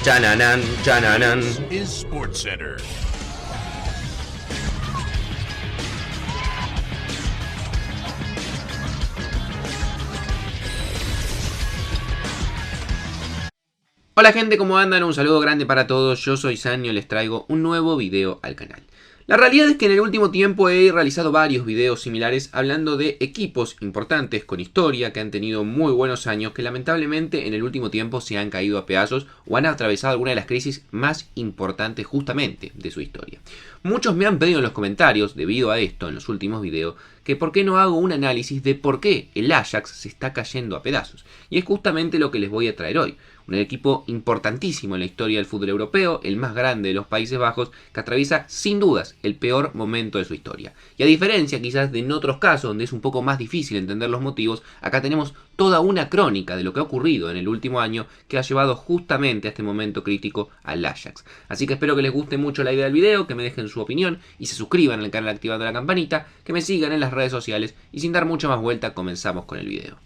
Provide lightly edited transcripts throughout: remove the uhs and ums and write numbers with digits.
Chananan, chananan. Is SportsCenter. Hola gente, ¿cómo andan? Un saludo grande para todos, yo soy Sanio, les traigo un nuevo video al canal. La realidad es que en el último tiempo he realizado varios videos similares hablando de equipos importantes con historia que han tenido muy buenos años que lamentablemente en el último tiempo se han caído a pedazos o han atravesado alguna de las crisis más importantes justamente de su historia. Muchos me han pedido en los comentarios, debido a esto en los últimos videos, que por qué no hago un análisis de por qué el Ajax se está cayendo a pedazos. Y es justamente lo que les voy a traer hoy. Un equipo importantísimo en la historia del fútbol europeo, el más grande de los Países Bajos, que atraviesa sin dudas el peor momento de su historia. Y a diferencia quizás de en otros casos donde es un poco más difícil entender los motivos, acá tenemos toda una crónica de lo que ha ocurrido en el último año que ha llevado justamente a este momento crítico al Ajax. Así que espero que les guste mucho la idea del video, que me dejen su opinión y se suscriban al canal activando la campanita, que me sigan en las redes sociales y sin dar mucha más vuelta comenzamos con el video.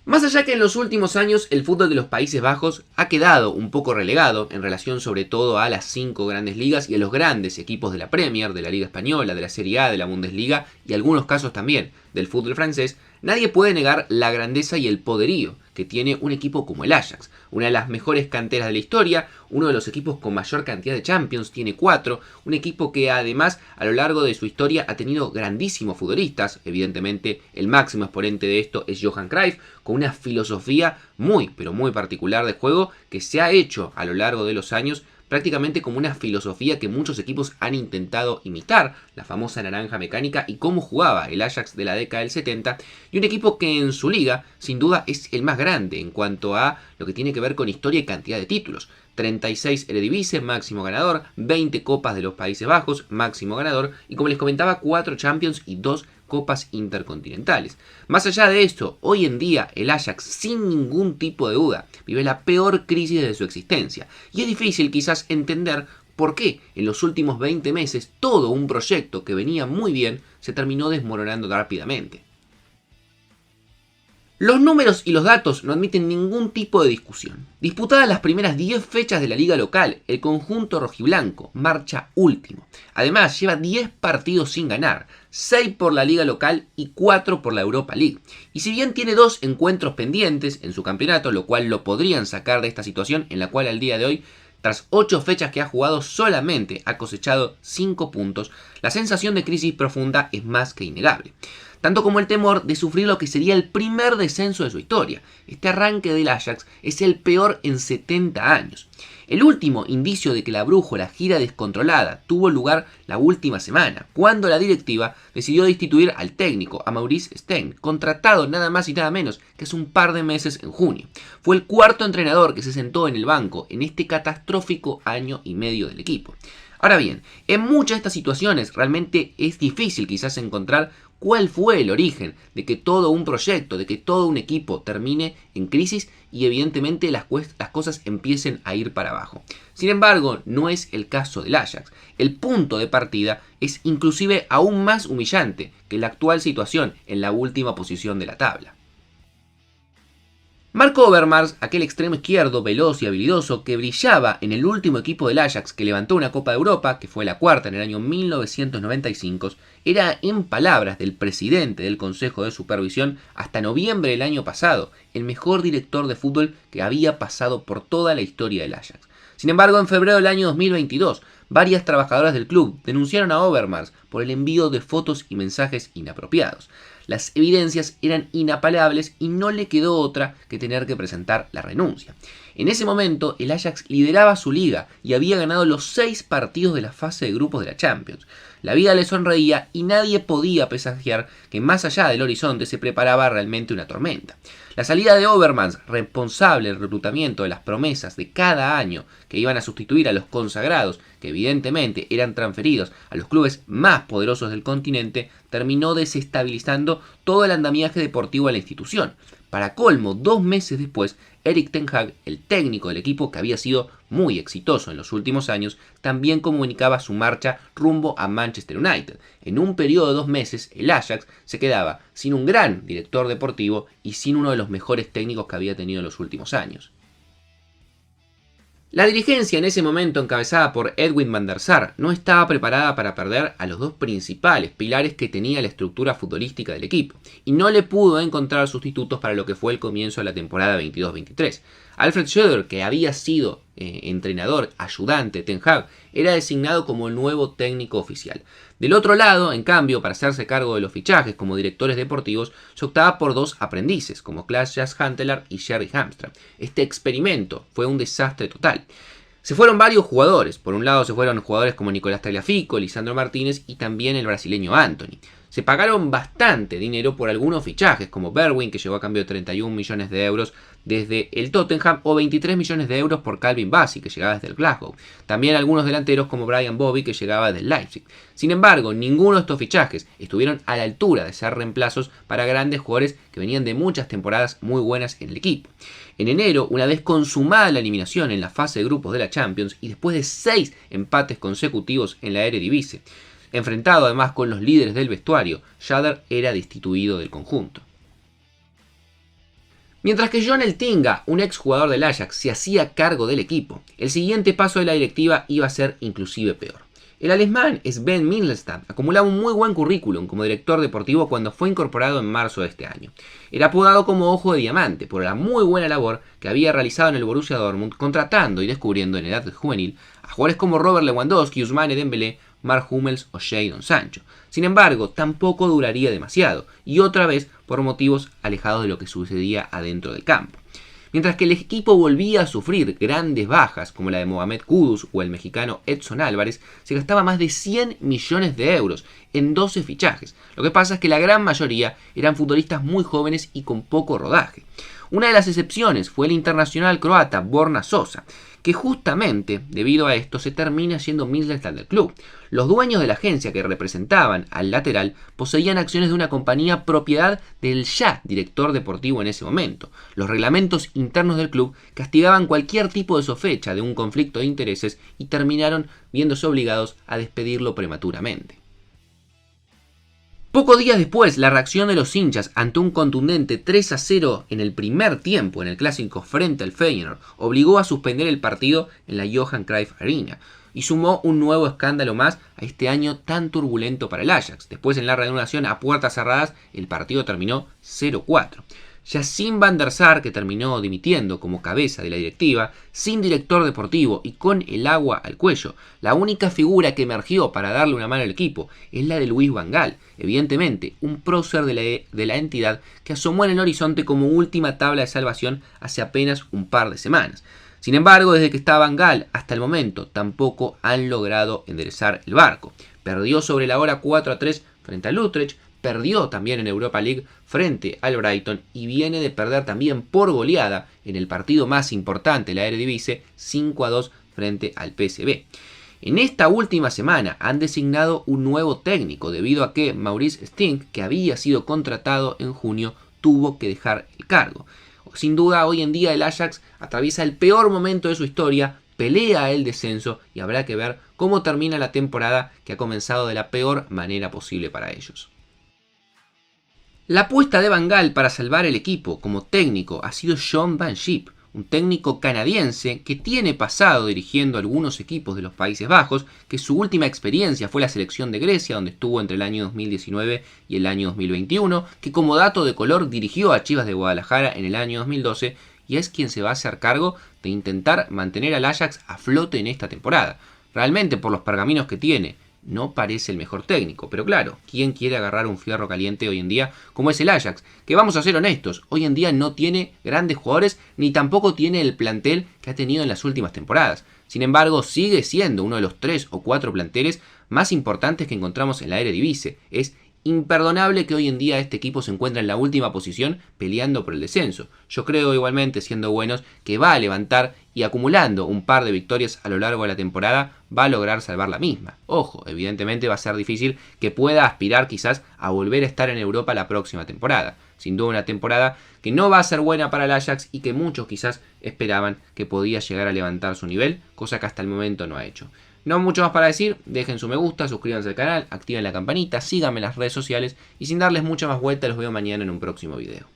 Más allá que en los últimos años el fútbol de los Países Bajos ha quedado un poco relegado en relación sobre todo a las 5 grandes ligas y a los grandes equipos de la Premier, de la Liga Española, de la Serie A, de la Bundesliga y algunos casos también del fútbol francés, nadie puede negar la grandeza y el poderío que tiene un equipo como el Ajax, una de las mejores canteras de la historia, uno de los equipos con mayor cantidad de Champions, tiene 4, un equipo que además a lo largo de su historia ha tenido grandísimos futbolistas, evidentemente el máximo exponente de esto es Johan Cruyff, con una filosofía muy pero muy particular de juego que se ha hecho a lo largo de los años prácticamente como una filosofía que muchos equipos han intentado imitar, la famosa naranja mecánica y cómo jugaba el Ajax de la década del 70, y un equipo que en su liga sin duda es el más grande en cuanto a lo que tiene que ver con historia y cantidad de títulos. 36 Eredivisie, máximo ganador, 20 Copas de los Países Bajos, máximo ganador, y como les comentaba, 4 Champions y 2 Copas Intercontinentales. Más allá de esto, hoy en día el Ajax, sin ningún tipo de duda, vive la peor crisis de su existencia. Y es difícil quizás entender por qué en los últimos 20 meses todo un proyecto que venía muy bien se terminó desmoronando rápidamente. Los números y los datos no admiten ningún tipo de discusión. Disputadas las primeras 10 fechas de la liga local, el conjunto rojiblanco marcha último. Además, lleva 10 partidos sin ganar, 6 por la liga local y 4 por la Europa League. Y si bien tiene 2 encuentros pendientes en su campeonato, lo cual lo podrían sacar de esta situación en la cual al día de hoy, tras 8 fechas que ha jugado, solamente ha cosechado 5 puntos, la sensación de crisis profunda es más que innegable. Tanto como el temor de sufrir lo que sería el primer descenso de su historia. Este arranque del Ajax es el peor en 70 años. El último indicio de que la brújula gira descontrolada tuvo lugar la última semana, cuando la directiva decidió destituir al técnico, a Maurice Steijn, contratado nada más y nada menos que hace un par de meses en junio. Fue el cuarto entrenador que se sentó en el banco en este catastrófico año y medio del equipo. Ahora bien, en muchas de estas situaciones realmente es difícil quizás encontrar cuál fue el origen de que todo un proyecto, de que todo un equipo termine en crisis y evidentemente las cosas empiecen a ir para abajo. Sin embargo, no es el caso del Ajax. El punto de partida es inclusive aún más humillante que la actual situación en la última posición de la tabla. Marco Overmars, aquel extremo izquierdo veloz y habilidoso que brillaba en el último equipo del Ajax que levantó una Copa de Europa, que fue la cuarta en el año 1995, era, en palabras del presidente del Consejo de Supervisión, hasta noviembre del año pasado, el mejor director de fútbol que había pasado por toda la historia del Ajax. Sin embargo, en febrero del año 2022, varias trabajadoras del club denunciaron a Overmars por el envío de fotos y mensajes inapropiados. Las evidencias eran inapelables y no le quedó otra que tener que presentar la renuncia. En ese momento, el Ajax lideraba su liga y había ganado los 6 partidos de la fase de grupos de la Champions. La vida le sonreía y nadie podía presagiar que más allá del horizonte se preparaba realmente una tormenta. La salida de Overmars, responsable del reclutamiento de las promesas de cada año que iban a sustituir a los consagrados, que evidentemente eran transferidos a los clubes más poderosos del continente, terminó desestabilizando todo el andamiaje deportivo de la institución. Para colmo, 2 meses después, Erik ten Hag, el técnico del equipo que había sido muy exitoso en los últimos años, también comunicaba su marcha rumbo a Manchester United. En un periodo de 2 meses, el Ajax se quedaba sin un gran director deportivo y sin uno de los mejores técnicos que había tenido en los últimos años. La dirigencia en ese momento, encabezada por Edwin van der Sar, no estaba preparada para perder a los dos principales pilares que tenía la estructura futbolística del equipo, y no le pudo encontrar sustitutos para lo que fue el comienzo de la temporada 22-23. Alfred Schröder, que había sido entrenador ayudante de Ten Hag, era designado como el nuevo técnico oficial. Del otro lado, en cambio, para hacerse cargo de los fichajes como directores deportivos, se optaba por dos aprendices, como Klaas-Jas Huntelaar y Jerry Hamstra. Este experimento fue un desastre total. Se fueron varios jugadores. Por un lado se fueron jugadores como Nicolás Tagliafico, Lisandro Martínez y también el brasileño Anthony. Se pagaron bastante dinero por algunos fichajes, como Bergwijn, que llegó a cambio de 31 millones de euros desde el Tottenham, o 23 millones de euros por Calvin Bassey, que llegaba desde el Glasgow. También algunos delanteros como Brian Bobby, que llegaba del Leipzig. Sin embargo, ninguno de estos fichajes estuvieron a la altura de ser reemplazos para grandes jugadores que venían de muchas temporadas muy buenas en el equipo. En enero, una vez consumada la eliminación en la fase de grupos de la Champions y después de 6 empates consecutivos en la Eredivisie, enfrentado además con los líderes del vestuario, Schröder era destituido del conjunto. Mientras que John Eltinga, un exjugador del Ajax, se hacía cargo del equipo, el siguiente paso de la directiva iba a ser inclusive peor. El alemán Sven Midelstad acumulaba un muy buen currículum como director deportivo cuando fue incorporado en marzo de este año. Era apodado como Ojo de Diamante por la muy buena labor que había realizado en el Borussia Dortmund, contratando y descubriendo en edad juvenil a jugadores como Robert Lewandowski, Ousmane Dembélé, Marc Hummels o Jadon Sancho. Sin embargo, tampoco duraría demasiado, y otra vez por motivos alejados de lo que sucedía adentro del campo. Mientras que el equipo volvía a sufrir grandes bajas como la de Mohamed Kudus o el mexicano Edson Álvarez, se gastaba más de 100 millones de euros en 12 fichajes. Lo que pasa es que la gran mayoría eran futbolistas muy jóvenes y con poco rodaje. Una de las excepciones fue el internacional croata Borna Sosa, que justamente debido a esto se termina siendo Middlesbrough del club. Los dueños de la agencia que representaban al lateral poseían acciones de una compañía propiedad del ya director deportivo en ese momento. Los reglamentos internos del club castigaban cualquier tipo de sospecha de un conflicto de intereses y terminaron viéndose obligados a despedirlo prematuramente. Pocos días después, la reacción de los hinchas ante un contundente 3-0 en el primer tiempo en el clásico frente al Feyenoord obligó a suspender el partido en la Johan Cruyff Arena y sumó un nuevo escándalo más a este año tan turbulento para el Ajax. Después, en la reanudación a puertas cerradas, el partido terminó 0-4. Ya sin Van der Sar, que terminó dimitiendo como cabeza de la directiva, sin director deportivo y con el agua al cuello, la única figura que emergió para darle una mano al equipo es la de Luis van Gaal, evidentemente un prócer de la entidad que asomó en el horizonte como última tabla de salvación hace apenas un par de semanas. Sin embargo, desde que está Van Gaal hasta el momento tampoco han logrado enderezar el barco. Perdió sobre la hora 4-3 frente al Utrecht, perdió también en Europa League frente al Brighton y viene de perder también por goleada en el partido más importante de la Eredivisie 5-2 frente al PSV. En esta última semana han designado un nuevo técnico debido a que Maurice Stijn, que había sido contratado en junio, tuvo que dejar el cargo. Sin duda, hoy en día el Ajax atraviesa el peor momento de su historia, pelea el descenso y habrá que ver cómo termina la temporada que ha comenzado de la peor manera posible para ellos. La apuesta de Van Gaal para salvar el equipo como técnico ha sido John Van Schip, un técnico canadiense que tiene pasado dirigiendo algunos equipos de los Países Bajos, que su última experiencia fue la selección de Grecia, donde estuvo entre el año 2019 y el año 2021, que como dato de color dirigió a Chivas de Guadalajara en el año 2012 y es quien se va a hacer cargo de intentar mantener al Ajax a flote en esta temporada. Realmente, por los pergaminos que tiene, no parece el mejor técnico, pero claro, ¿quién quiere agarrar un fierro caliente hoy en día como es el Ajax? Que vamos a ser honestos, hoy en día no tiene grandes jugadores ni tampoco tiene el plantel que ha tenido en las últimas temporadas. Sin embargo, sigue siendo uno de los 3 o 4 planteles más importantes que encontramos en la Eredivisie. Es imperdonable que hoy en día este equipo se encuentre en la última posición peleando por el descenso. Yo creo igualmente, siendo buenos, que va a levantar y acumulando un par de victorias a lo largo de la temporada va a lograr salvar la misma. Ojo, evidentemente va a ser difícil que pueda aspirar quizás a volver a estar en Europa la próxima temporada. Sin duda una temporada que no va a ser buena para el Ajax y que muchos quizás esperaban que podía llegar a levantar su nivel, cosa que hasta el momento no ha hecho. No mucho más para decir, dejen su me gusta, suscríbanse al canal, activen la campanita, síganme en las redes sociales y sin darles mucha más vuelta los veo mañana en un próximo video.